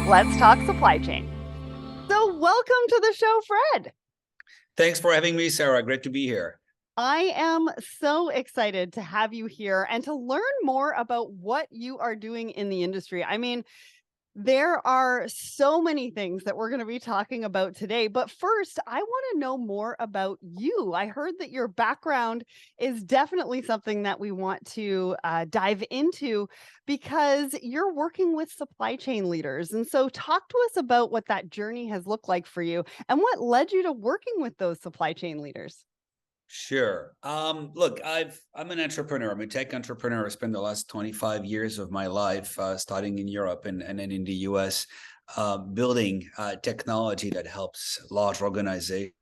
Let's talk supply chain. So welcome to the show, Fred. Thanks for having me, Sarah. Great to be here. I am so excited to have you here and to learn more about what you are doing in the industry. I mean, there are so many things that we're going to be talking about today. But first, I want to know more about you. I heard that your background is definitely something that we want to dive into because you're working with supply chain leaders. And so, talk to us about what that journey has looked like for you and what led you to working with those supply chain leaders. Sure. Look, I'm an entrepreneur. I'm a tech entrepreneur. I spent the last 25 years of my life starting in Europe and then in the US, building technology that helps large organizations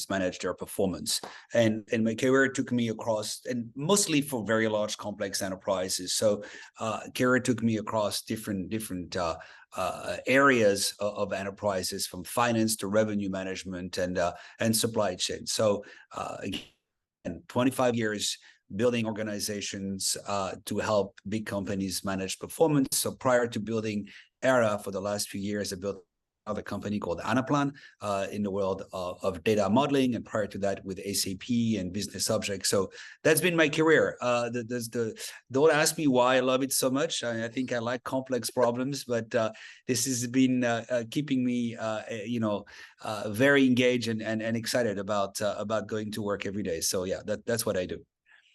manage their performance. And my career took me across, and mostly for very large, complex enterprises. So career took me across different areas of enterprises, from finance to revenue management and supply chain. So and 25 years building organizations to help big companies manage performance. So prior to building Aera, for the last few years, I built another company called Anaplan in the world of data modeling, and prior to that with SAP and business objects. So that's been my career. Don't ask me why I love it so much. I think I like complex problems, but this has been keeping me, very engaged and excited about going to work every day. So yeah, that's what I do.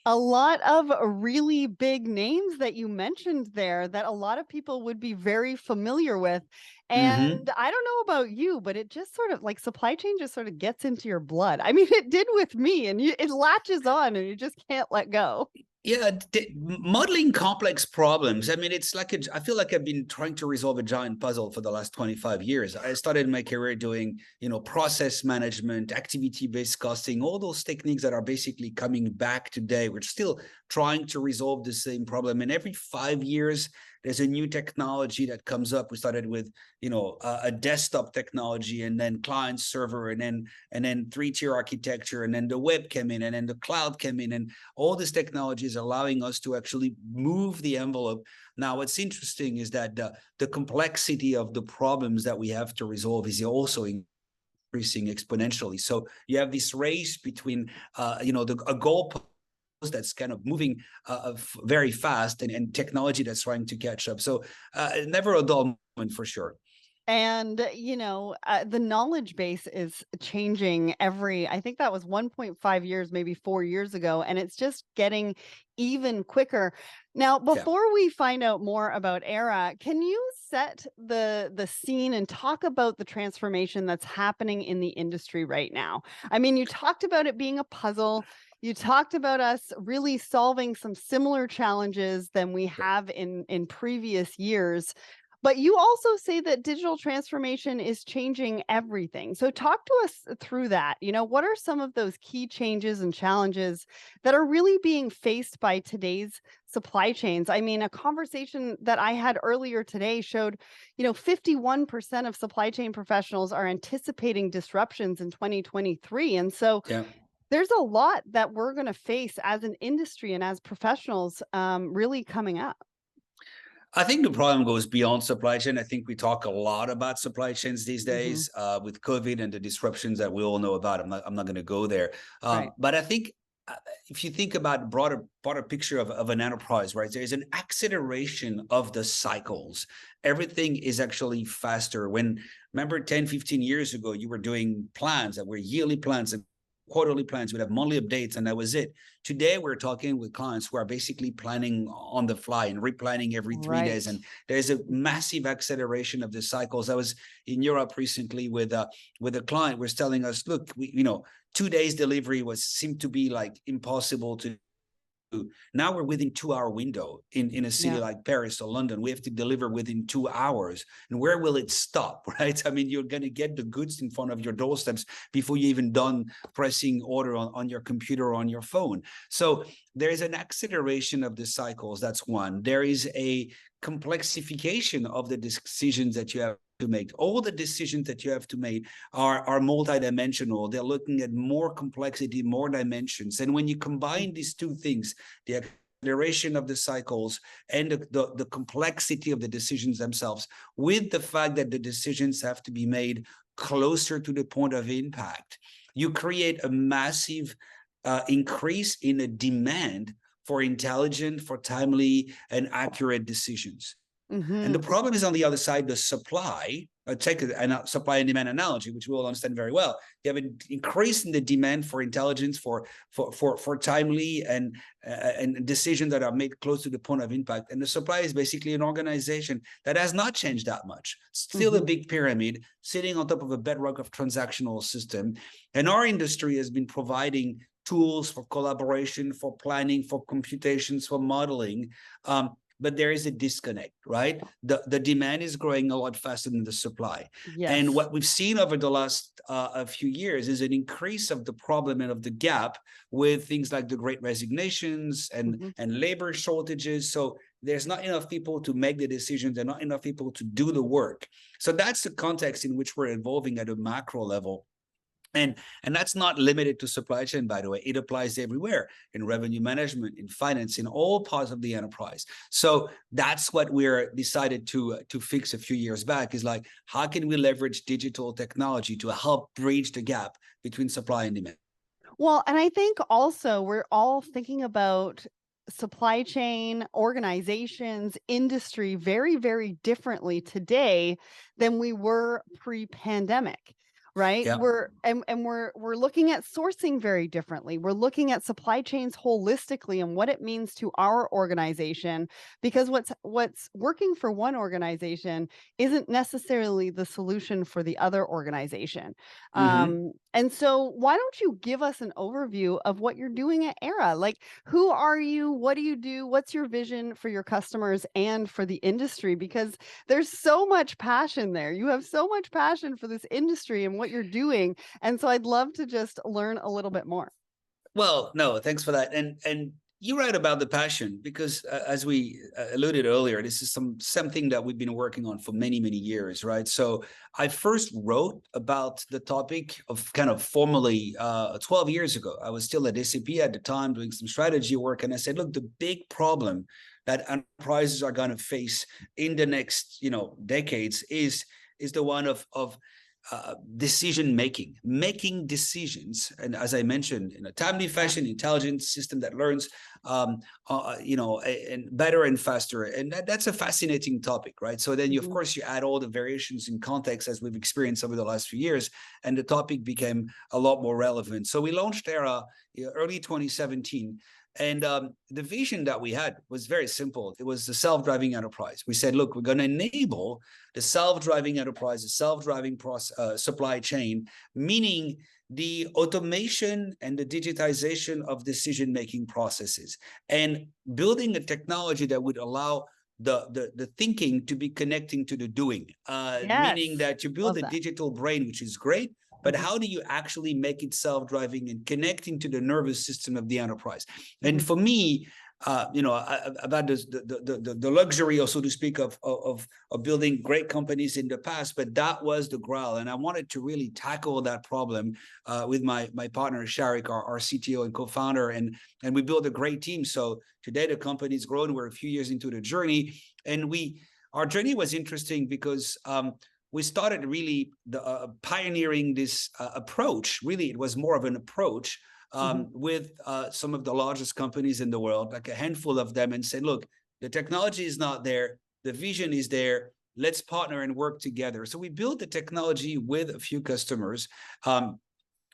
A lot of really big names that you mentioned there that a lot of people would be very familiar with. Mm-hmm. And I don't know about you, but it just sort of like supply chain just sort of gets into your blood. I mean, it did with me, and it latches on and you just can't let go. Yeah, modeling complex problems. I mean, it's like I feel like I've been trying to resolve a giant puzzle for the last 25 years. I started my career doing, process management, activity-based costing, all those techniques that are basically coming back today. We're still trying to resolve the same problem. And every 5 years, there's a new technology that comes up. We started with, a desktop technology, and then client server, and then three-tier architecture, and then the web came in, and then the cloud came in, and all this technology is allowing us to actually move the envelope. Now, what's interesting is that the complexity of the problems that we have to resolve is also increasing exponentially. So you have this race between, a goal that's kind of moving very fast, and technology that's trying to catch up. So never a dull moment, for sure. And, the knowledge base is changing I think that was 1.5 years, maybe 4 years ago, and it's just getting even quicker. Now, before we find out more about Aera, can you set the scene and talk about the transformation that's happening in the industry right now? I mean, you talked about it being a puzzle. You talked about us really solving some similar challenges than we have in previous years. But you also say that digital transformation is changing everything. So talk to us through that. What are some of those key changes and challenges that are really being faced by today's supply chains? I mean, a conversation that I had earlier today showed, 51% of supply chain professionals are anticipating disruptions in 2023. And so there's a lot that we're going to face as an industry and as professionals really coming up. I think the problem goes beyond supply chain. I think we talk a lot about supply chains these days with COVID and the disruptions that we all know about. I'm not going to go there. Right. But I think if you think about broader picture of an enterprise, right, there's an acceleration of the cycles. Everything is actually faster. Remember 10, 15 years ago, you were doing plans that were yearly plans and quarterly plans, would have monthly updates, and that was it. Today, we're talking with clients who are basically planning on the fly and replanning every 3 days. And there's a massive acceleration of the cycles. I was in Europe recently with a client who was telling us, look, 2 days delivery seemed to be like impossible to. Now we're within 2 hour window in a city like Paris or London. We have to deliver within 2 hours. And where will it stop, right? I mean, you're going to get the goods in front of your doorsteps before you even done pressing order on your computer or on your phone. So there is an acceleration of the cycles. That's one. There is a complexification of the decisions that you have to make. All the decisions that you have to make are multidimensional. They're looking at more complexity, more dimensions. And when you combine these two things, the acceleration of the cycles and the complexity of the decisions themselves, with the fact that the decisions have to be made closer to the point of impact, you create a massive increase in the demand for intelligent, for timely and accurate decisions. And the problem is on the other side, the supply. Take a supply and demand analogy, which we all understand very well. You have an increase in the demand for intelligence, for timely and decisions that are made close to the point of impact. And the supply is basically an organization that has not changed that much. Still a big pyramid sitting on top of a bedrock of transactional system. And our industry has been providing tools for collaboration, for planning, for computations, for modeling. But there is a disconnect, right? The demand is growing a lot faster than the supply. Yes. And what we've seen over the last a few years is an increase of the problem and of the gap with things like the Great Resignations and labor shortages. So there's not enough people to make the decisions. There are not enough people to do the work. So that's the context in which we're evolving at a macro level. And that's not limited to supply chain, by the way. It applies everywhere, in revenue management, in finance, in all parts of the enterprise. So that's what we're decided to fix a few years back, is like, how can we leverage digital technology to help bridge the gap between supply and demand? Well, and I think also we're all thinking about supply chain, organizations, industry very, very differently today than we were pre-pandemic. Right. Yeah. We're looking at sourcing very differently. We're looking at supply chains holistically and what it means to our organization, because what's working for one organization isn't necessarily the solution for the other organization. And so why don't you give us an overview of what you're doing at Aera? Like, who are you? What do you do? What's your vision for your customers and for the industry? Because there's so much passion there. You have so much passion for this industry and what you're doing. And so I'd love to just learn a little bit more. Well, no, thanks for that. And you're right about the passion, because as we alluded earlier, this is something that we've been working on for many, many years, right? So I first wrote about the topic of kind of formally 12 years ago. I was still at SAP at the time doing some strategy work. And I said, look, the big problem that enterprises are going to face in the next, decades is the one of decision making decisions, and as I mentioned, in a timely fashion, intelligent system that learns, and better and faster, and that's a fascinating topic, right? So then, of course, you add all the variations in context as we've experienced over the last few years, and the topic became a lot more relevant. So we launched Aera early 2017. And the vision that we had was very simple. It was the self-driving enterprise. We said, look, we're going to enable the self-driving enterprise, the self-driving supply chain, meaning the automation and the digitization of decision-making processes, and building a technology that would allow the thinking to be connecting to the doing, meaning that you build a digital brain, which is great, but how do you actually make it self-driving and connecting to the nervous system of the enterprise? And for me, about the luxury, or so to speak, of building great companies in the past, but that was the growl, and I wanted to really tackle that problem with my partner Sharik, our CTO and co-founder, and we built a great team. So today the company's grown. We're a few years into the journey, and our journey was interesting because we started really pioneering this approach. Really, it was more of an approach with some of the largest companies in the world, like a handful of them, and said, look, the technology is not there, the vision is there, let's partner and work together. So we built the technology with a few customers, and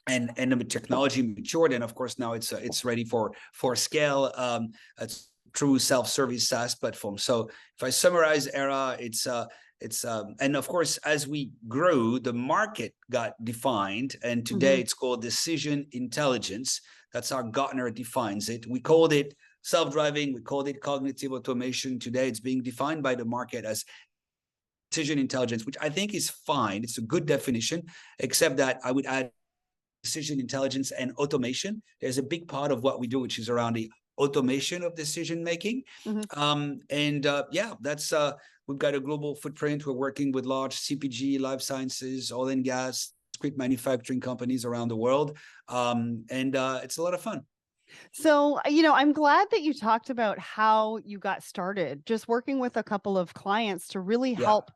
the technology matured, and of course now it's ready for scale. It's true self-service SaaS platform. So if I summarize Aera, and of course, as we grew, the market got defined, and today it's called decision intelligence. That's how Gartner defines it. We called it self-driving, we called it cognitive automation. Today, it's being defined by the market as decision intelligence, which I think is fine. It's a good definition, except that I would add decision intelligence and automation. There's a big part of what we do, which is around the automation of decision making. That's we've got a global footprint. We're working with large CPG, life sciences, oil and gas, discrete manufacturing companies around the world, and it's a lot of fun. So, I'm glad that you talked about how you got started, just working with a couple of clients to really Yeah, help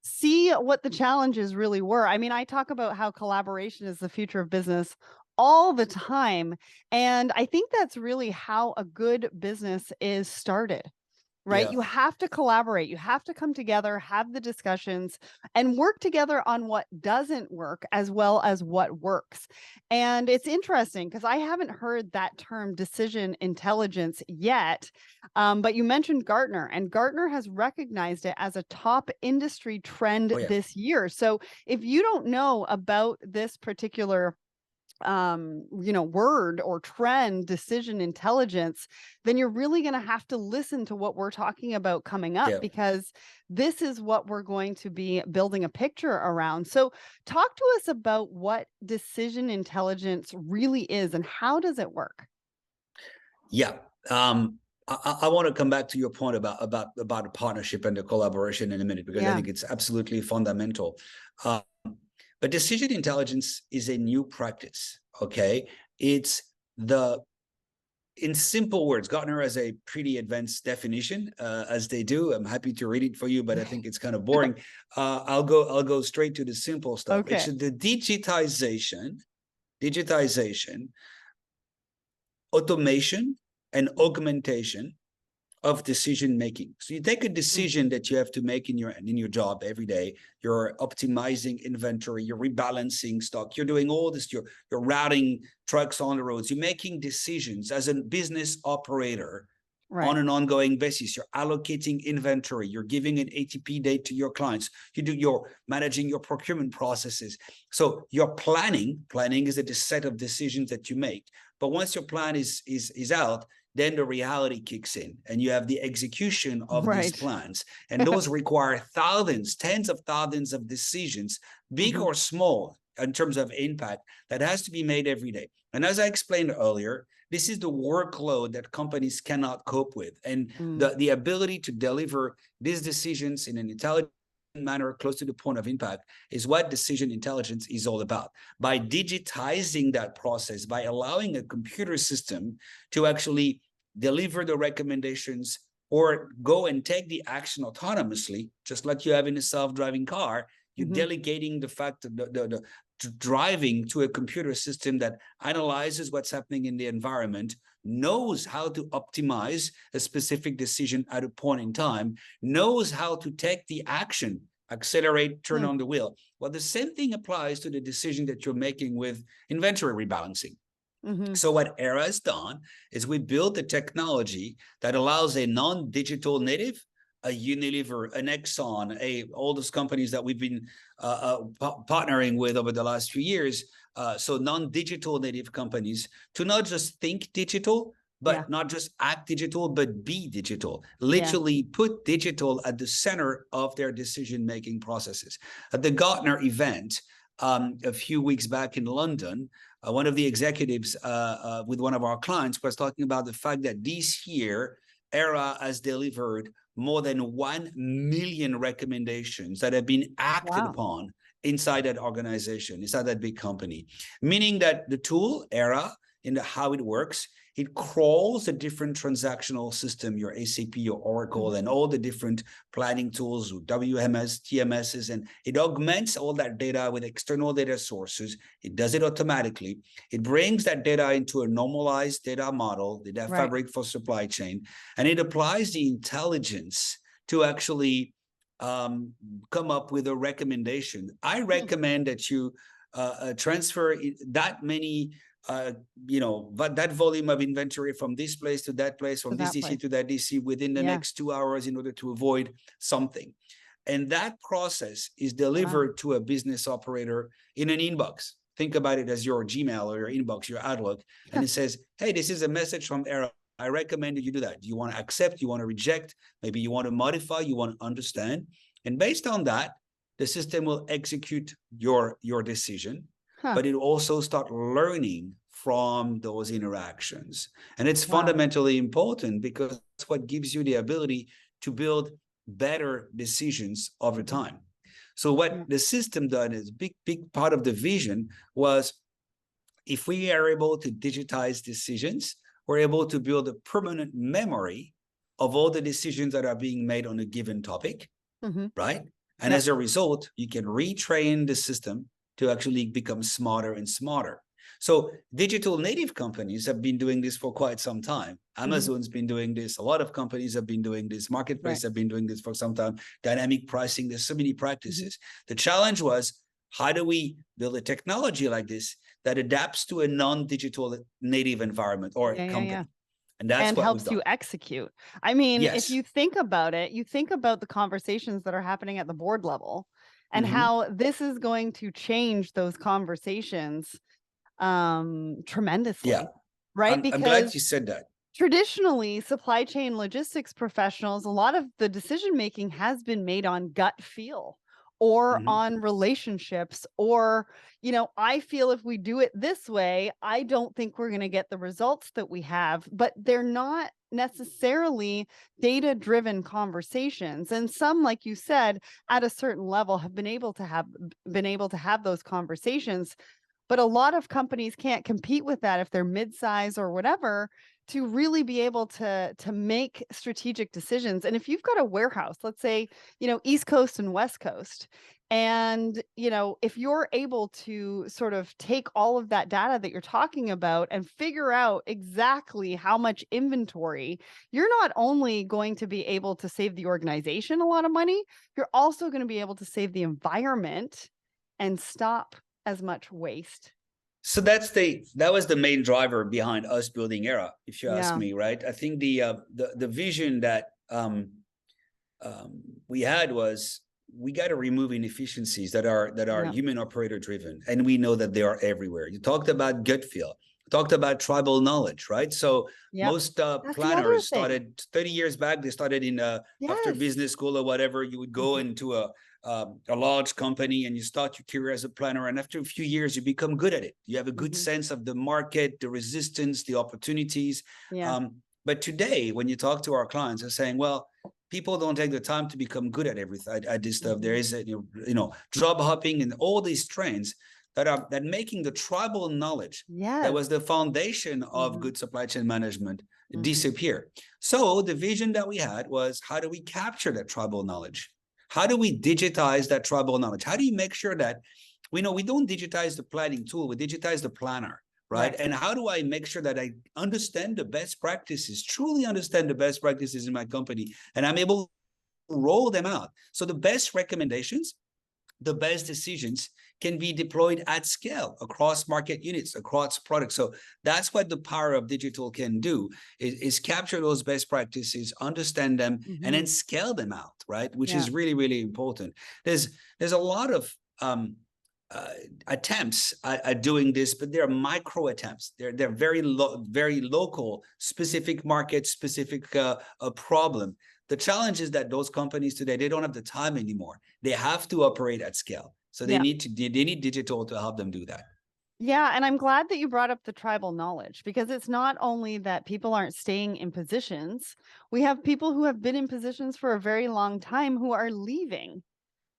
see what the challenges really were. I mean, I talk about how collaboration is the future of business all the time. And I think that's really how a good business is started. Right? yeah, You have to collaborate. You have to come together, have the discussions, and work together on what doesn't work as well as what works. And it's interesting because I haven't heard that term decision intelligence yet. But you mentioned Gartner, and Gartner has recognized it as a top industry trend oh yeah, this year. So if you don't know about this particular word or trend, decision intelligence, then you're really going to have to listen to what we're talking about coming up, yeah. because this is what we're going to be building a picture around. So talk to us about what decision intelligence really is and how does it work? Yeah. I want to come back to your point about the partnership and the collaboration in a minute, because I Yeah. think it's absolutely fundamental. Uh, but decision intelligence is a new practice. Okay, it's the in simple words. Gartner has a pretty advanced definition, as they do. I'm happy to read it for you, but I think it's kind of boring. I'll go straight to the simple stuff. It's Okay. the digitization, automation, and augmentation of decision making. So you take a Mm. decision that you have to make in your job every day. You're optimizing inventory, you're rebalancing stock, you're doing all this, you're routing trucks on the roads, you're making decisions as a business operator on Right. an ongoing basis. You're allocating inventory, you're giving an ATP date to your clients, you're managing your procurement processes. So your planning is a set of decisions that you make. But once your plan is out, then the reality kicks in and you have the execution of these Right. plans. And those require thousands, tens of thousands of decisions, big Hmm. or small, in terms of impact, that has to be made every day. And as I explained earlier, this is the workload that companies cannot cope with. And Mm. the ability to deliver these decisions in an intelligent manner close to the point of impact is what decision intelligence is all about. By digitizing that process, by allowing a computer system to actually deliver the recommendations or go and take the action autonomously, just like you have in a self-driving car, you're Hmm. delegating the fact of the driving to a computer system that analyzes what's happening in the environment, knows how to optimize a specific decision at a point in time, knows how to take the action, accelerate, turn Mm. on the wheel. Well, the same thing applies to the decision that you're making with inventory rebalancing. Hmm. So what Aera has done is we built a technology that allows a non-digital native, a Unilever, an Exxon, all those companies that we've been partnering with over the last few years. So non-digital native companies to not just think digital, Yeah. but not just act digital, but be digital. Yeah. Literally put digital at the center of their decision-making processes. At the Gartner event a few weeks back in London, one of the executives with one of our clients was talking about the fact that this year, Aera has delivered more than 1 million recommendations that have been acted Wow. upon inside that organization, inside that big company. Meaning that the tool, Aera, in how it works, it crawls the different transactional system, your SAP, your Oracle, Hmm. and all the different planning tools, WMS, TMSs, and it augments all that data with external data sources. It does it automatically. It brings that data into a normalized data model, the data Right. fabric for supply chain, and it applies the intelligence to actually come up with a recommendation. I Hmm. recommend that you transfer that many but that volume of inventory from this place to that place, To from this that DC place. to that DC within the Yeah. next 2 hours in order to avoid something. And that process is Wow. delivered to a business operator in an inbox. Think about it as your Gmail or your inbox, your Outlook. And it says, hey, this is a message from Aera. I recommend that you do that. Do you want to accept? You want to reject? Maybe you want to modify? You want to understand? And based on that, the system will execute your decision, Huh. but it also start learning from those interactions. And it's Wow. fundamentally important because that's what gives you the ability to build better decisions over Hmm. time. So what Yeah. the system done is big part of the vision was, if we are able to digitize decisions, we're able to build a permanent memory of all the decisions that are being made on a given topic, right? And as a result, you can retrain the system to actually become smarter and smarter. So digital native companies have been doing this for quite some time. Amazon's been doing this. A lot of companies have been doing this. Marketplace have been doing this for some time. Dynamic pricing, there's so many practices. The challenge was, how do we build a technology like this that adapts to a non-digital native environment or company? And that's and what helps we've done. you execute. I mean, if Yes. you think about it, you think about the conversations that are happening at the board level and how this is going to change those conversations tremendously, right? I'm glad Because you said that. traditionally, supply chain logistics professionals, a lot of the decision making has been made on gut feel or on relationships, or, you know, I feel if we do it this way, I don't think we're going to get the results that we have, but they're not necessarily data driven conversations. And some, like you said, at a certain level have been able to have those conversations. But a lot of companies can't compete with that if they're mid-size or whatever, to really be able to make strategic decisions. And if you've got a warehouse, let's say, you know, East Coast and West Coast, and, you know, if you're able to sort of take all of that data that you're talking about and figure out exactly how much inventory, you're not only going to be able to save the organization a lot of money, you're also going to be able to save the environment and stop as much waste. So that was the main driver behind us building Aera, if you ask me, right? I think the vision that we had was, we got to remove inefficiencies that are human operator driven, and we know that they are everywhere. You talked about gut feel, talked about tribal knowledge, right? So most planners started 30 years back. They started in after business school or whatever. You would go into a large company and you start your career as a planner, and after a few years you become good at it. You have a good sense of the market, the resistance, the opportunities. But today, when you talk to our clients, they're saying, well, people don't take the time to become good at everything, at this stuff. There is job hopping and all these trends that making the tribal knowledge that was the foundation of good supply chain management disappear. So the vision that we had was, how do we capture that tribal knowledge? How do we digitize that tribal knowledge? How do you make sure that we don't digitize the planning tool, we digitize the planner, right? And how do I make sure that I understand the best practices, truly understand the best practices in my company, and I'm able to roll them out? So the best recommendations, the best decisions can be deployed at scale across market units, across products. So that's what the power of digital can do, is capture those best practices, understand them, and then scale them out, right? Which is really, really important. There's a lot of attempts at doing this, but they're micro attempts. They're very local, specific market, specific problem. The challenge is that those companies today, they don't have the time anymore. They have to operate at scale. So they need digital to help them do that. Yeah, and I'm glad that you brought up the tribal knowledge, because it's not only that people aren't staying in positions. We have people who have been in positions for a very long time who are leaving.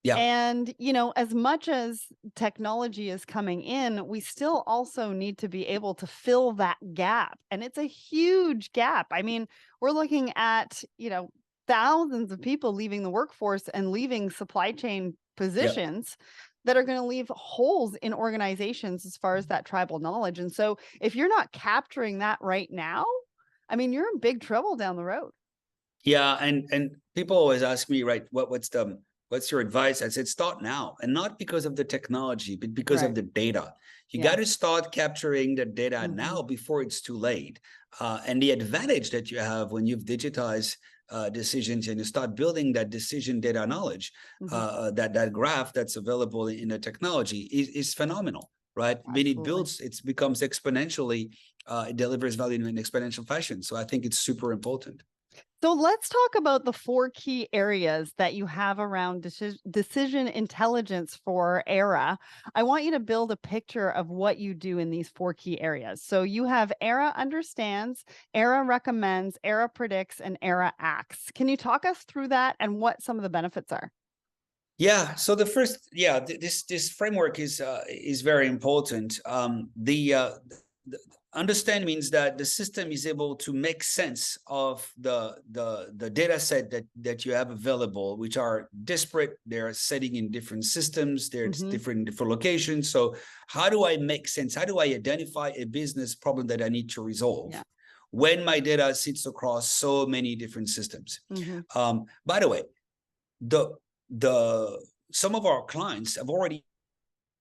And, you know, as much as technology is coming in, we still also need to be able to fill that gap. And it's a huge gap. I mean, we're looking at, you know, thousands of people leaving the workforce and leaving supply chain positions that are going to leave holes in organizations as far as that tribal knowledge. And so if you're not capturing that right now, I mean, you're in big trouble down the road. Yeah. And people always ask me, right, what's your advice? I said, start now, and not because of the technology, but because of the data. You got to start capturing the data now before it's too late. And the advantage that you have when you've digitized decisions and you start building that decision data knowledge, that graph that's available in the technology is phenomenal, right? I mean, it becomes exponentially, it delivers value in an exponential fashion. So I think it's super important. So let's talk about the 4 key areas that you have around decision intelligence for Aera. I want you to build a picture of what you do in these 4 key areas. So you have Aera understands, Aera recommends, Aera predicts, and Aera acts. Can you talk us through that and what some of the benefits are? Yeah. So the first, this framework is very important. understand means that the system is able to make sense of the data set that you have available, which are disparate. They're setting in different systems. They're different in different locations. So how do I make sense? How do I identify a business problem that I need to resolve when my data sits across so many different systems? By the way, some of our clients have already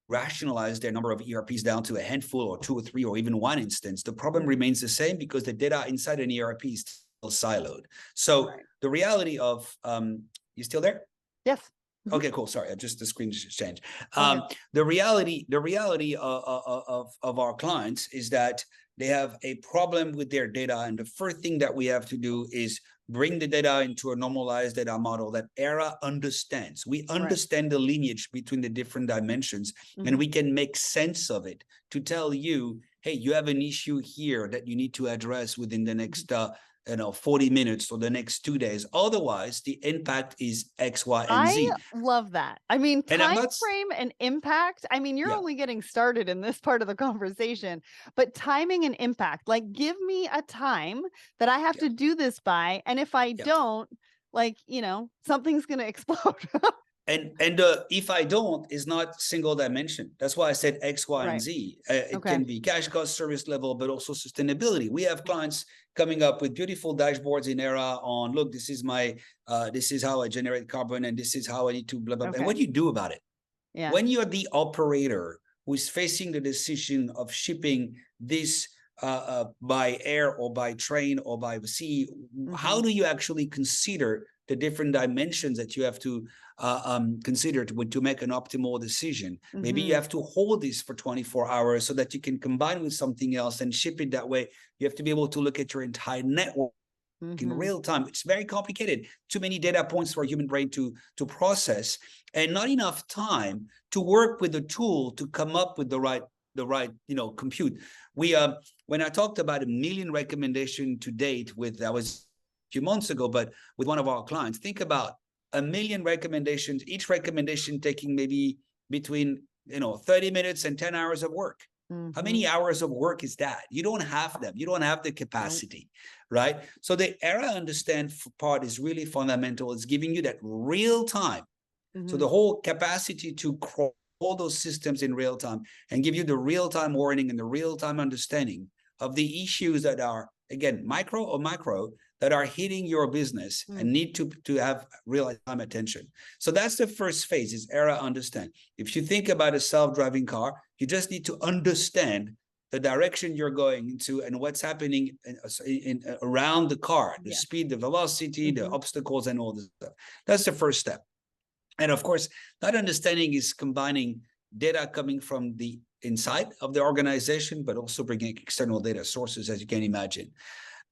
rationalize their number of ERPs down to a handful or 2 or 3 or even 1 instance. The problem remains the same because the data inside an ERP is still siloed. So the reality of, you still there? Yes. Okay, cool. Sorry, the screen just changed. The reality of our clients is that they have a problem with their data, and the first thing that we have to do is bring the data into a normalized data model that Aera understands. We understand the lineage between the different dimensions, and we can make sense of it to tell you, hey, you have an issue here that you need to address within the next 40 minutes or the next 2 days. Otherwise, the impact is X, Y, and Z. I love that. I mean, time frame and impact. I mean, you're only getting started in this part of the conversation, but timing and impact, like give me a time that I have to do this by. And if I don't, like, something's going to explode. And if I don't is not single dimension. That's why I said X, Y, and Z. It can be cash cost, service level, but also sustainability. We have clients coming up with beautiful dashboards in Aera on, look, this is how I generate carbon, and this is how I need to blah, blah, blah. And what do you do about it? When you're the operator who is facing the decision of shipping this by air or by train or by sea, how do you actually consider the different dimensions that you have to consider to make an optimal decision? Maybe you have to hold this for 24 hours so that you can combine with something else and ship it that way. You have to be able to look at your entire network in real time. It's very complicated. Too many data points for a human brain to process, and not enough time to work with the tool to come up with the right compute. When I talked about 1 million recommendation to date that was few months ago, but with one of our clients, think about 1 million recommendations, each recommendation taking maybe between 30 minutes and 10 hours of work. How many hours of work is that? You don't have them. You don't have the capacity, right? So the Aera understand part is really fundamental. It's giving you that real time. So the whole capacity to crawl all those systems in real time and give you the real time warning and the real time understanding of the issues that are, again, micro or macro, that are hitting your business and need to have real-time attention. So that's the first phase, is Aera understand. If you think about a self-driving car, you just need to understand the direction you're going into and what's happening around the car, the speed, the velocity, the obstacles, and all this stuff. That's the first step. And of course, that understanding is combining data coming from the inside of the organization, but also bringing external data sources, as you can imagine.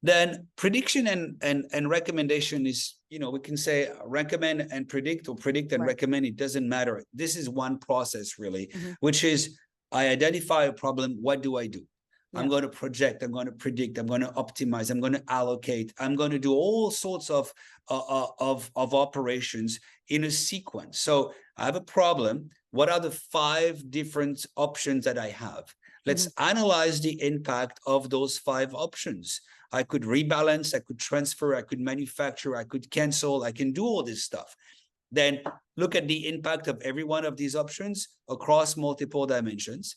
Then prediction and recommendation is, we can say recommend and predict, or predict and recommend. It doesn't matter. This is one process really, which is I identify a problem. What do I do? I'm going to project. I'm going to predict. I'm going to optimize. I'm going to allocate. I'm going to do all sorts of operations in a sequence. So I have a problem. What are the 5 different options that I have? Let's analyze the impact of those 5 options. I could rebalance, I could transfer, I could manufacture, I could cancel, I can do all this stuff. Then look at the impact of every one of these options across multiple dimensions.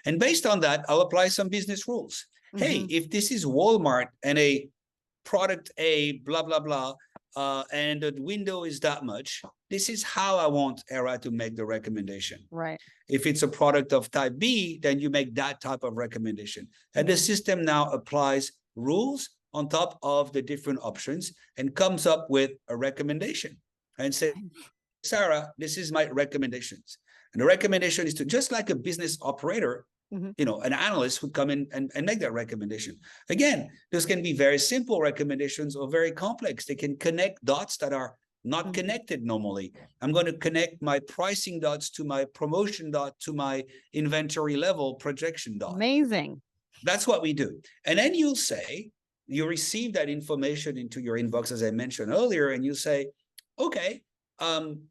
And based on that, I'll apply some business rules. Hey, if this is Walmart and a product A, blah, blah, blah, and the window is that much, this is how I want Aera to make the recommendation. Right. If it's a product of type B, then you make that type of recommendation. And the system now applies rules on top of the different options and comes up with a recommendation and say, Sarah, this is my recommendations. And the recommendation is to, just like a business operator, an analyst would come in and make that recommendation. Again, this can be very simple recommendations or very complex. They can connect dots that are not connected normally. I'm going to connect my pricing dots to my promotion dot to my inventory level projection dot. Amazing. That's what we do. And then you'll say, you receive that information into your inbox, as I mentioned earlier, and you say, okay,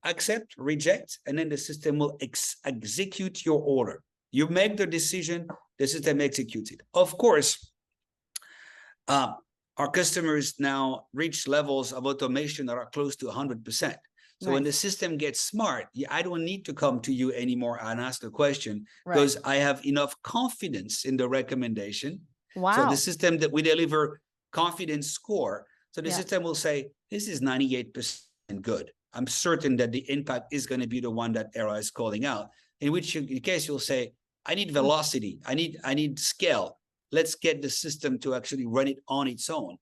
accept, reject, and then the system will execute your order. You make the decision, the system executes it. Of course, our customers now reach levels of automation that are close to 100%. So when the system gets smart, I don't need to come to you anymore and ask the question, because I have enough confidence in the recommendation. Wow. So the system that we deliver confidence score. So the system will say, this is 98% good. I'm certain that the impact is going to be the one that Aera is calling out. In which case you'll say, I need velocity. I need scale. Let's get the system to actually run it on its own.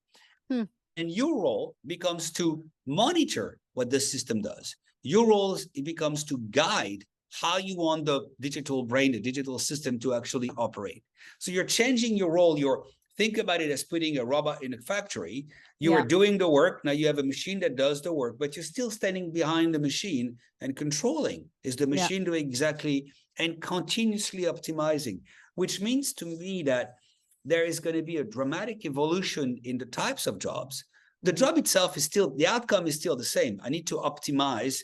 And your role becomes to monitor what the system does. Your role becomes to guide how you want the digital brain, the digital system to actually operate. So you're changing your role. Think about it as putting a robot in a factory. You are doing the work. Now you have a machine that does the work, but you're still standing behind the machine and controlling. Is the machine doing exactly and continuously optimizing, which means to me that there is going to be a dramatic evolution in the types of jobs. The job itself is still, the outcome is still the same. I need to optimize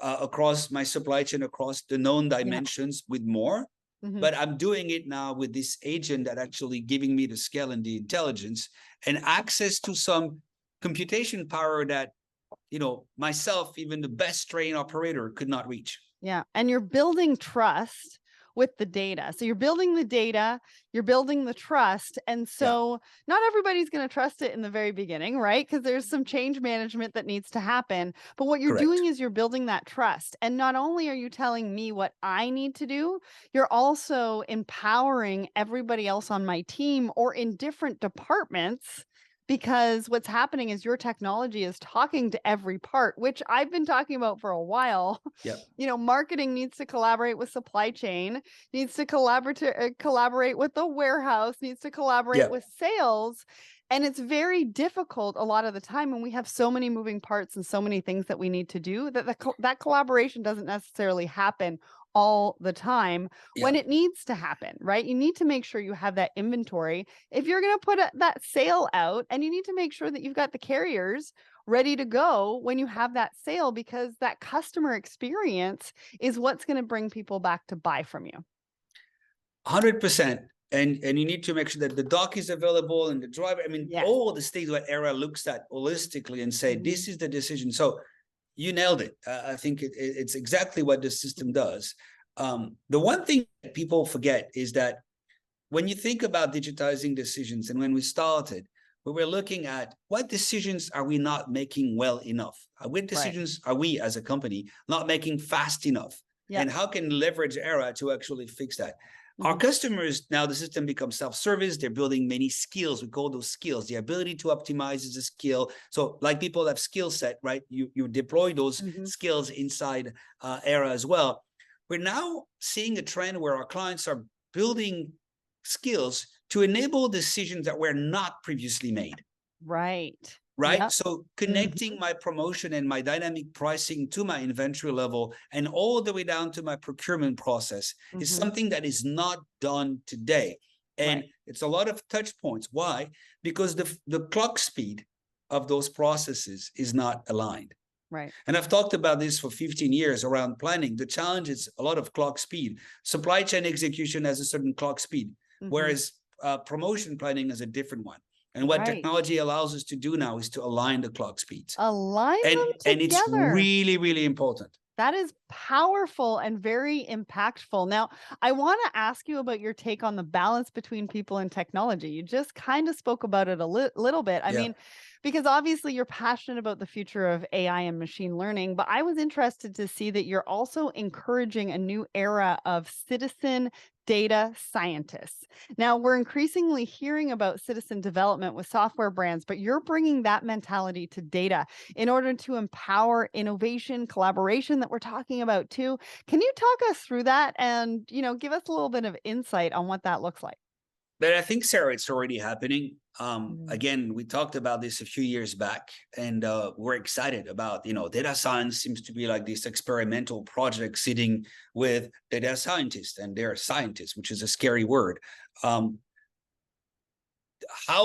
across my supply chain, across the known dimensions with more, but I'm doing it now with this agent that actually giving me the scale and the intelligence and access to some computation power that, myself, even the best trained operator could not reach. Yeah. And you're building trust with the data. So you're building the data, you're building the trust. And so not everybody's going to trust it in the very beginning, right? Because there's some change management that needs to happen. But what you're doing is you're building that trust. And not only are you telling me what I need to do, you're also empowering everybody else on my team or in different departments. Because what's happening is your technology is talking to every part, which I've been talking about for a while. Marketing needs to collaborate with supply chain, needs to collaborate with the warehouse, needs to collaborate with sales. And it's very difficult a lot of the time when we have so many moving parts and so many things that we need to do that collaboration doesn't necessarily happen all the time when it needs to happen, right? You need to make sure you have that inventory. If you're going to put that sale out, and you need to make sure that you've got the carriers ready to go when you have that sale, because that customer experience is what's going to bring people back to buy from you. 100%. And you need to make sure that the dock is available and the driver, all the things that Aera looks at holistically and say, this is the decision. So you nailed it. I think it's exactly what the system does. The one thing that people forget is that when you think about digitizing decisions, and when we started, we were looking at what decisions are we not making well enough? What decisions are we as a company not making fast enough? And how can leverage Aera to actually fix that? Our customers, now the system becomes self-service. They're building many skills. We call those skills. The ability to optimize is a skill. So like people have skill set, right? You deploy those skills inside Aera as well. We're now seeing a trend where our clients are building skills to enable decisions that were not previously made. Right. So connecting my promotion and my dynamic pricing to my inventory level and all the way down to my procurement process is something that is not done today. And it's a lot of touch points. Why? Because the clock speed of those processes is not aligned. And I've talked about this for 15 years around planning. The challenge is a lot of clock speed. Supply chain execution has a certain clock speed, whereas promotion planning is a different one. And what technology allows us to do now is to align the clock speeds. Align them together. And it's really, really important. That is powerful and very impactful. Now, I want to ask you about your take on the balance between people and technology. You just kind of spoke about it a little bit. I mean, because obviously you're passionate about the future of AI and machine learning, but I was interested to see that you're also encouraging a new era of citizen data scientists. Now, we're increasingly hearing about citizen development with software brands, but you're bringing that mentality to data in order to empower innovation, collaboration that we're talking about too. Can you talk us through that and, give us a little bit of insight on what that looks like? But I think, Sarah, it's already happening. Again, we talked about this a few years back, and we're excited about, data science seems to be like this experimental project sitting with data scientists, and they're scientists, which is a scary word. How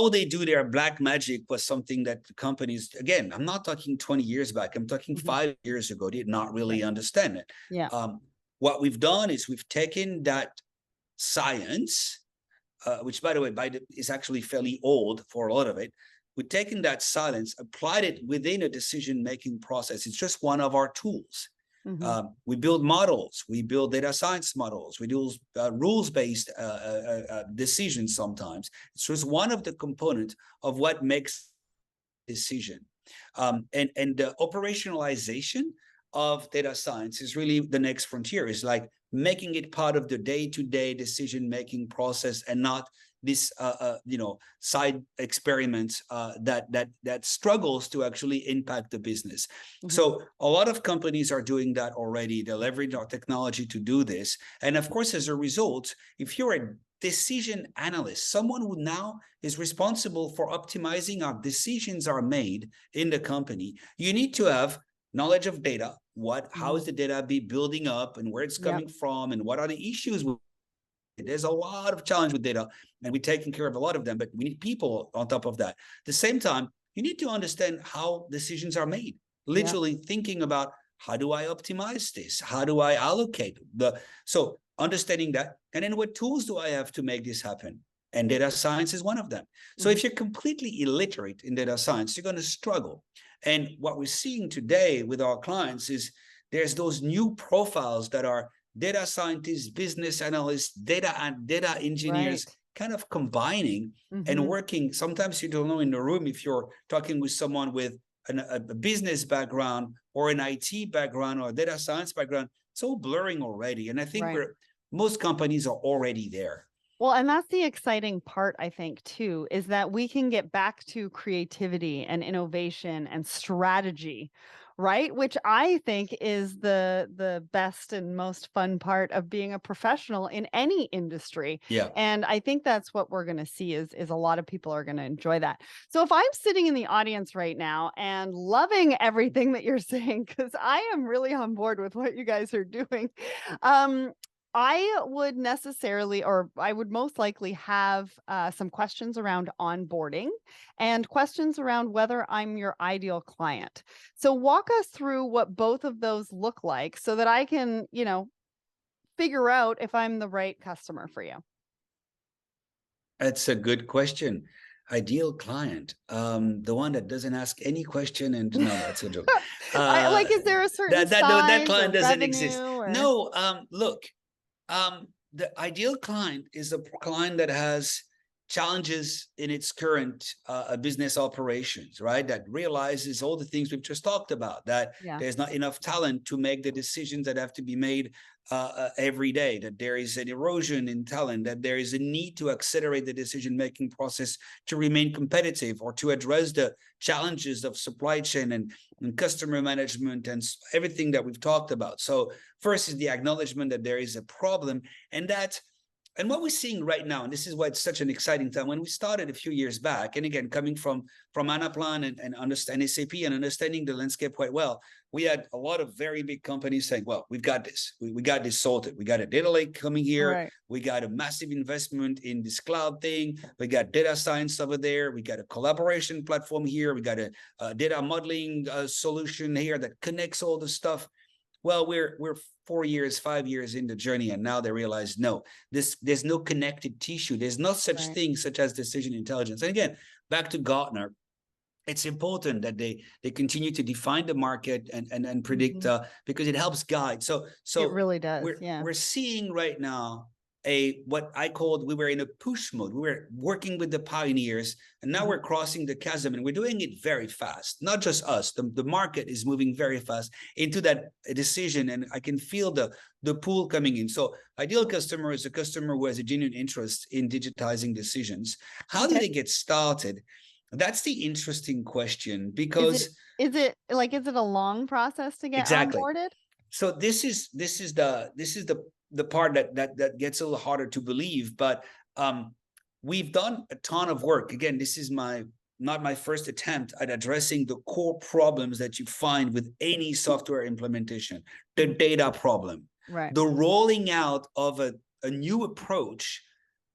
they do their black magic was something that the companies, again, I'm not talking 20 years back, I'm talking 5 years ago, did not really understand it. What we've done is we've taken that science, which, by the way, is actually fairly old for a lot of it. We've taken that science, applied it within a decision-making process. It's just one of our tools. We build models, we build data science models, we do rules-based decisions sometimes. It's just one of the components of what makes decision. And the operationalization of data science is really the next frontier. Is like making it part of the day-to-day decision-making process, and not this side experiments that struggles to actually impact the business. So a lot of companies are doing that already. They leverage our technology to do this. And of course, as a result, if you're a decision analyst, someone who now is responsible for optimizing how decisions are made in the company, you need to have knowledge of data. How is the data be building up, and where it's coming from, and what are the issues with it? There's a lot of challenge with data, and we're taking care of a lot of them, but we need people on top of that. At the same time, you need to understand how decisions are made, literally thinking about, how do I optimize this? How do I allocate so understanding that, and then what tools do I have to make this happen? And data science is one of them. So if you're completely illiterate in data science, you're going to struggle. And what we're seeing today with our clients is there's those new profiles that are data scientists, business analysts, data engineers, kind of combining and working. Sometimes you don't know in the room if you're talking with someone with a business background or an IT background or a data science background. It's all blurring already. And I think most companies are already there. Well, and that's the exciting part, I think, too, is that we can get back to creativity and innovation and strategy, right? Which I think is the best and most fun part of being a professional in any industry. Yeah. And I think that's what we're going to see is a lot of people are going to enjoy that. So if I'm sitting in the audience right now and loving everything that you're saying, because I am really on board with what you guys are doing, I would most likely have some questions around onboarding and questions around whether I'm your ideal client. So walk us through what both of those look like so that I can, figure out if I'm the right customer for you. That's a good question. Ideal client, the one that doesn't ask any question, and no, that's a joke. Is there a certain that size client or doesn't exist. revenue or... No, look. The ideal client is a client that has challenges in its current business operations, right? That realizes all the things we've just talked about, that there's not enough talent to make the decisions that have to be made every day, that there is an erosion in talent, that there is a need to accelerate the decision-making process to remain competitive or to address the challenges of supply chain and customer management and everything that we've talked about. So first is the acknowledgement that there is a problem, and what we're seeing right now, and this is why it's such an exciting time, when we started a few years back, and again, coming from Anaplan and understand SAP and understanding the landscape quite well, we had a lot of very big companies saying, well, we've got this. We got this sorted. We got a data lake coming here. Right. We got a massive investment in this cloud thing. We got data science over there. We got a collaboration platform here. We got a data modeling solution here that connects all the stuff. Well, we're 5 years in the journey, and now they realize, no, there's no connected tissue. There's no such thing such as decision intelligence. And again, back to Gartner, it's important that they continue to define the market and predict because it helps guide. So it really does. We're seeing right now what I called, we were in a push mode. We were working with the pioneers, and now we're crossing the chasm, and we're doing it very fast. Not just us, the market is moving very fast into that decision, and I can feel the pool coming in. So ideal customer is a customer who has a genuine interest in digitizing decisions. How do they get started? That's the interesting question, because is it a long process to get onboarded? So this is the part that gets a little harder to believe, but we've done a ton of work. Again, this is not my first attempt at addressing the core problems that you find with any software implementation. The data problem, the rolling out of a new approach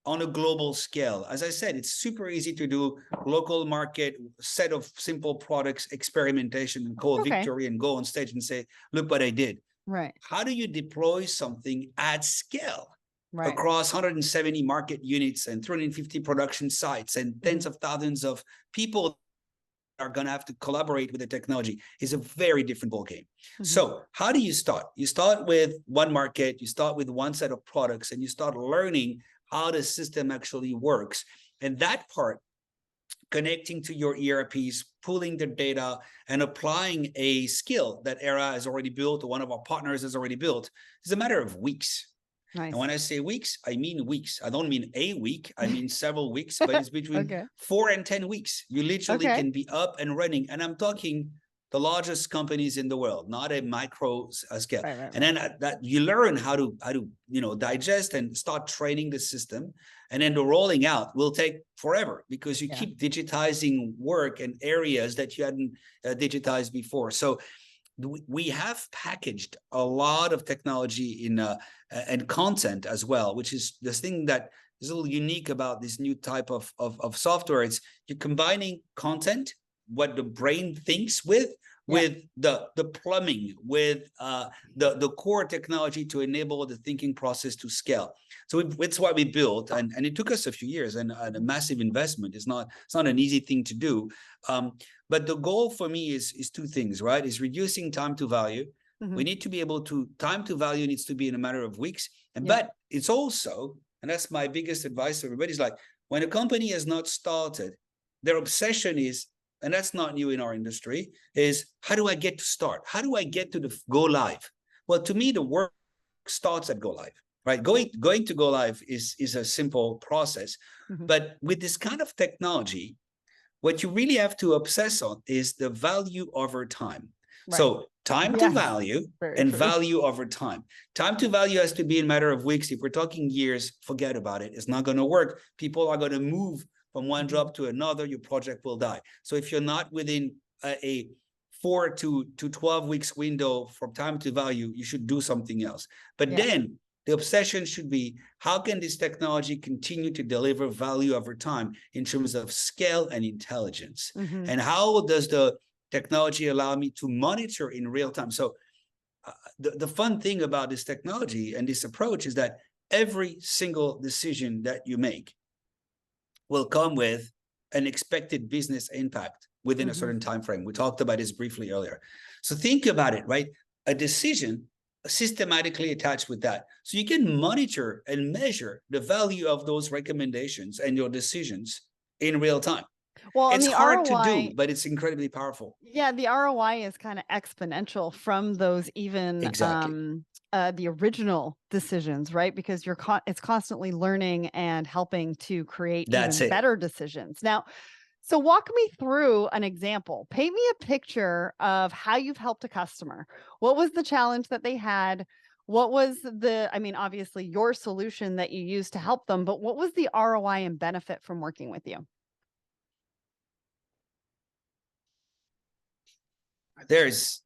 on a global scale. As I said, it's super easy to do local market, set of simple products, experimentation, and call victory and go on stage and say, look what I did. Right. How do you deploy something at scale? Right. across 170 market units and 350 production sites and tens Mhm. of thousands of people are going to have to collaborate with the technology is a very different ballgame. Mhm. So how do you start? You start with one market, you start with one set of products, and you start learning how the system actually works. And that part, connecting to your ERPs, pulling the data, and applying a skill that Aera has already built, or one of our partners has already built, is a matter of weeks. Nice. And when I say weeks, I mean weeks. I don't mean a week, I mean several weeks, but it's between Okay. 4 and 10 weeks. You literally Okay. can be up and running. And I'm talking the largest companies in the world, not a micro scale. Right, right, And then right. that you learn how to digest and start training the system. And then the rolling out will take forever because you Yeah. keep digitizing work and areas that you hadn't digitized before. So we have packaged a lot of technology in and content as well, which is this thing that is a little unique about this new type of software. It's you're combining content, what the brain thinks with the plumbing, with the core technology to enable the thinking process to scale. So it's what we built, and it took us a few years and a massive investment. It's not an easy thing to do. But the goal for me is two things, right? Is reducing time to value. Mhm. We need to be able to, time to value needs to be in a matter of weeks. And Yeah. but it's also, and that's my biggest advice to everybody, is like when a company has not started, their obsession is, and that's not new in our industry, is how do I get to start? How do I get to the go live? Well, to me, the work starts at go live, right? Going to go live is a simple process. Mhm. But with this kind of technology, what you really have to obsess on is the value over time. Right. So time to Yes. value Very and true. value over time. Time to value has to be in a matter of weeks. If we're talking years, forget about it. It's not going to work. People are going to move from one Mhm. job to another. Your project will die. So if you're not within a 4 to 12 weeks window from time to value, you should do something else. But Yeah. then the obsession should be, how can this technology continue to deliver value over time in terms of scale and intelligence? Mhm. And how does the technology allow me to monitor in real time? So the fun thing about this technology and this approach is that every single decision that you make will come with an expected business impact within a Mhm. certain time frame. We talked about this briefly earlier. So think about it, right? A decision systematically attached with that. So you can monitor and measure the value of those recommendations and your decisions in real time. Well, and It's the hard to do, ROI, but it's incredibly powerful. yeah, the ROI is kind of exponential from those even Exactly. the original decisions, right? Because it's constantly learning and helping to create That's even it. better decisions. Now, so walk me through an example. Paint me a picture of how you've helped a customer. What was the challenge that they had? What was I mean, obviously your solution that you used to help them, but what was the ROI and benefit from working with you? There's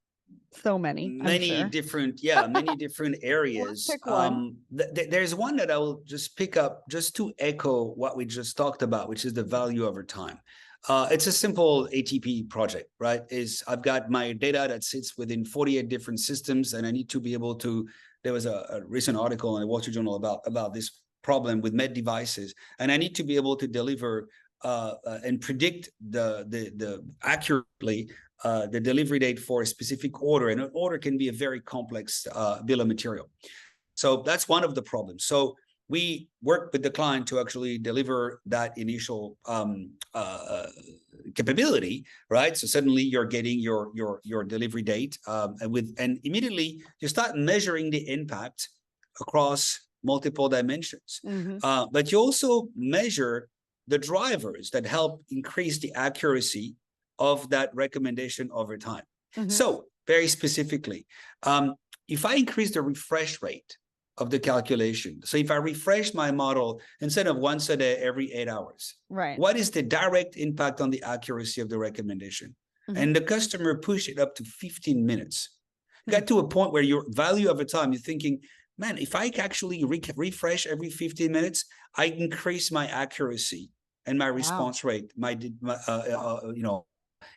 So many, I'm many sure. different many different Let's areas. pick one. There's one that I will just pick up just to echo what we just talked about, which is the value over time. It's a simple ATP project, right? Is I've got my data that sits within 48 different systems, and I need to be able to. There was a recent article in the Wall Street Journal about this problem with med devices, and I need to be able to deliver and predict the accurately the delivery date for a specific order, and an order can be a very complex bill of material. So that's one of the problems. So we work with the client to actually deliver that initial capability, right? So suddenly you're getting your delivery date, and immediately you start measuring the impact across multiple dimensions. Mhm. But you also measure the drivers that help increase the accuracy of that recommendation over time. Mhm. So very specifically, if I increase the refresh rate of the calculation, so if I refresh my model instead of once a day, every 8 hours, Right. what is the direct impact on the accuracy of the recommendation? Mhm. And the customer push it up to 15 minutes. Hmm. Got to a point where your value over time, you're thinking, man, if I actually refresh every 15 minutes, I increase my accuracy and my Wow. response rate,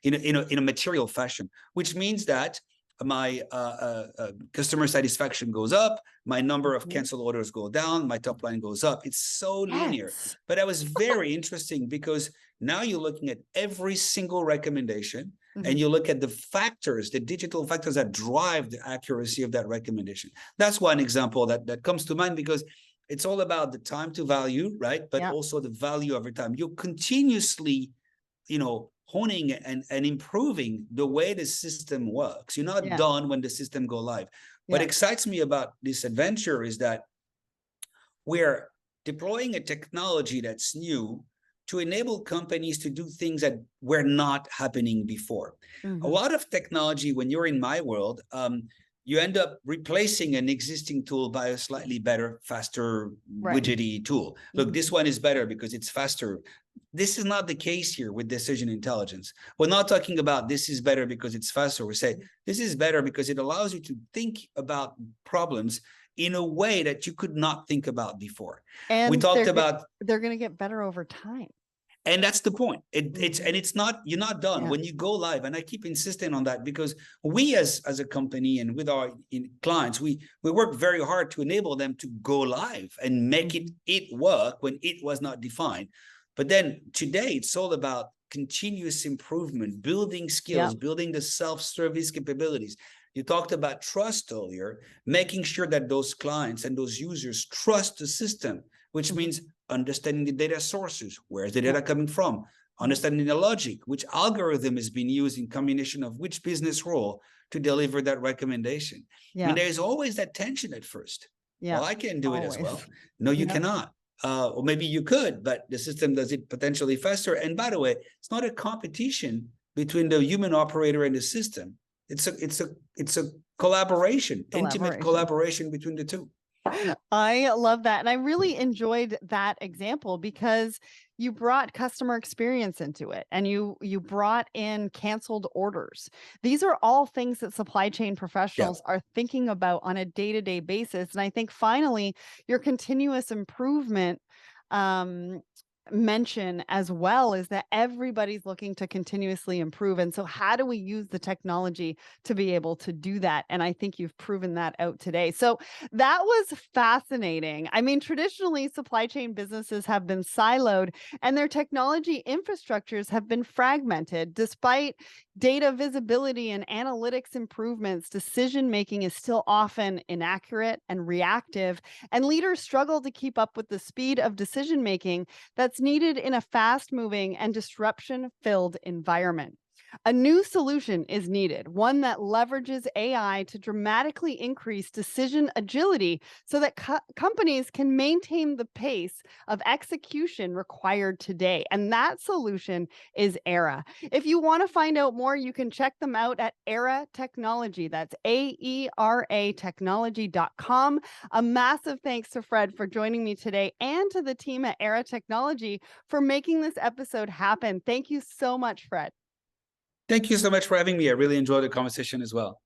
in a material fashion, which means that my customer satisfaction goes up, my number of Mhm. canceled orders go down, my top line goes up. It's so linear. Yes. But that was very interesting because now you're looking at every single recommendation Mhm. and you look at the factors, the digital factors that drive the accuracy of that recommendation. That's one example that comes to mind because it's all about the time to value, right? But Yeah. also the value over time. You're continuously, honing and improving the way the system works. You're not Yeah. done when the system go live. What Yeah. excites me about this adventure is that we're deploying a technology that's new to enable companies to do things that were not happening before. A Mhm. lot of technology, when you're in my world, you end up replacing an existing tool by a slightly better, faster, Right. widgety tool. Look, Mhm. this one is better because it's faster. This is not the case here with decision intelligence. We're not talking about this is better because it's faster. We say this is better because it allows you to think about problems in a way that you could not think about before. We And talked about, they're going to get better over time. and that's the point. Mhm. It's not, you're not done Yeah. when you go live. And I keep insisting on that because we as a company and with our clients, we work very hard to enable them to go live and make Mhm. it work when it was not defined. But then today it's all about continuous improvement, building skills, Yep. building the self-service capabilities. You talked about trust earlier, making sure that those clients and those users trust the system, which Mhm. means understanding the data sources. Where is the Yep. data coming from? Mhm. Understanding the logic, which algorithm is being used in combination of which business role to deliver that recommendation. I mean, Yeah. there's always that tension at first. Yeah. Well, I can do it as Always. well. No, you Yep. cannot. Or maybe you could, but the system does it potentially faster. And by the way, it's not a competition between the human operator and the system. It's a collaboration, intimate Collaboration. collaboration between the two. I love that. And I really enjoyed that example because you brought customer experience into it and you brought in canceled orders. These are all things that supply chain Yeah. professionals are thinking about on a day-to-day basis. And I think finally your continuous improvement mention as well is that everybody's looking to continuously improve. And so how do we use the technology to be able to do that? And I think you've proven that out today. So that was fascinating. I mean, traditionally, supply chain businesses have been siloed and their technology infrastructures have been fragmented. Despite data visibility and analytics improvements, decision making is still often inaccurate and reactive, and leaders struggle to keep up with the speed of decision making that's needed in a fast moving and disruption filled environment. A new solution is needed, one that leverages AI to dramatically increase decision agility so that companies can maintain the pace of execution required today. And that solution is Aera. If you want to find out more, you can check them out at Aera Technology. That's AERA technology.com. A massive thanks to Fred for joining me today and to the team at Aera Technology for making this episode happen. Thank you so much, Fred. Thank you so much for having me. I really enjoyed the conversation as well.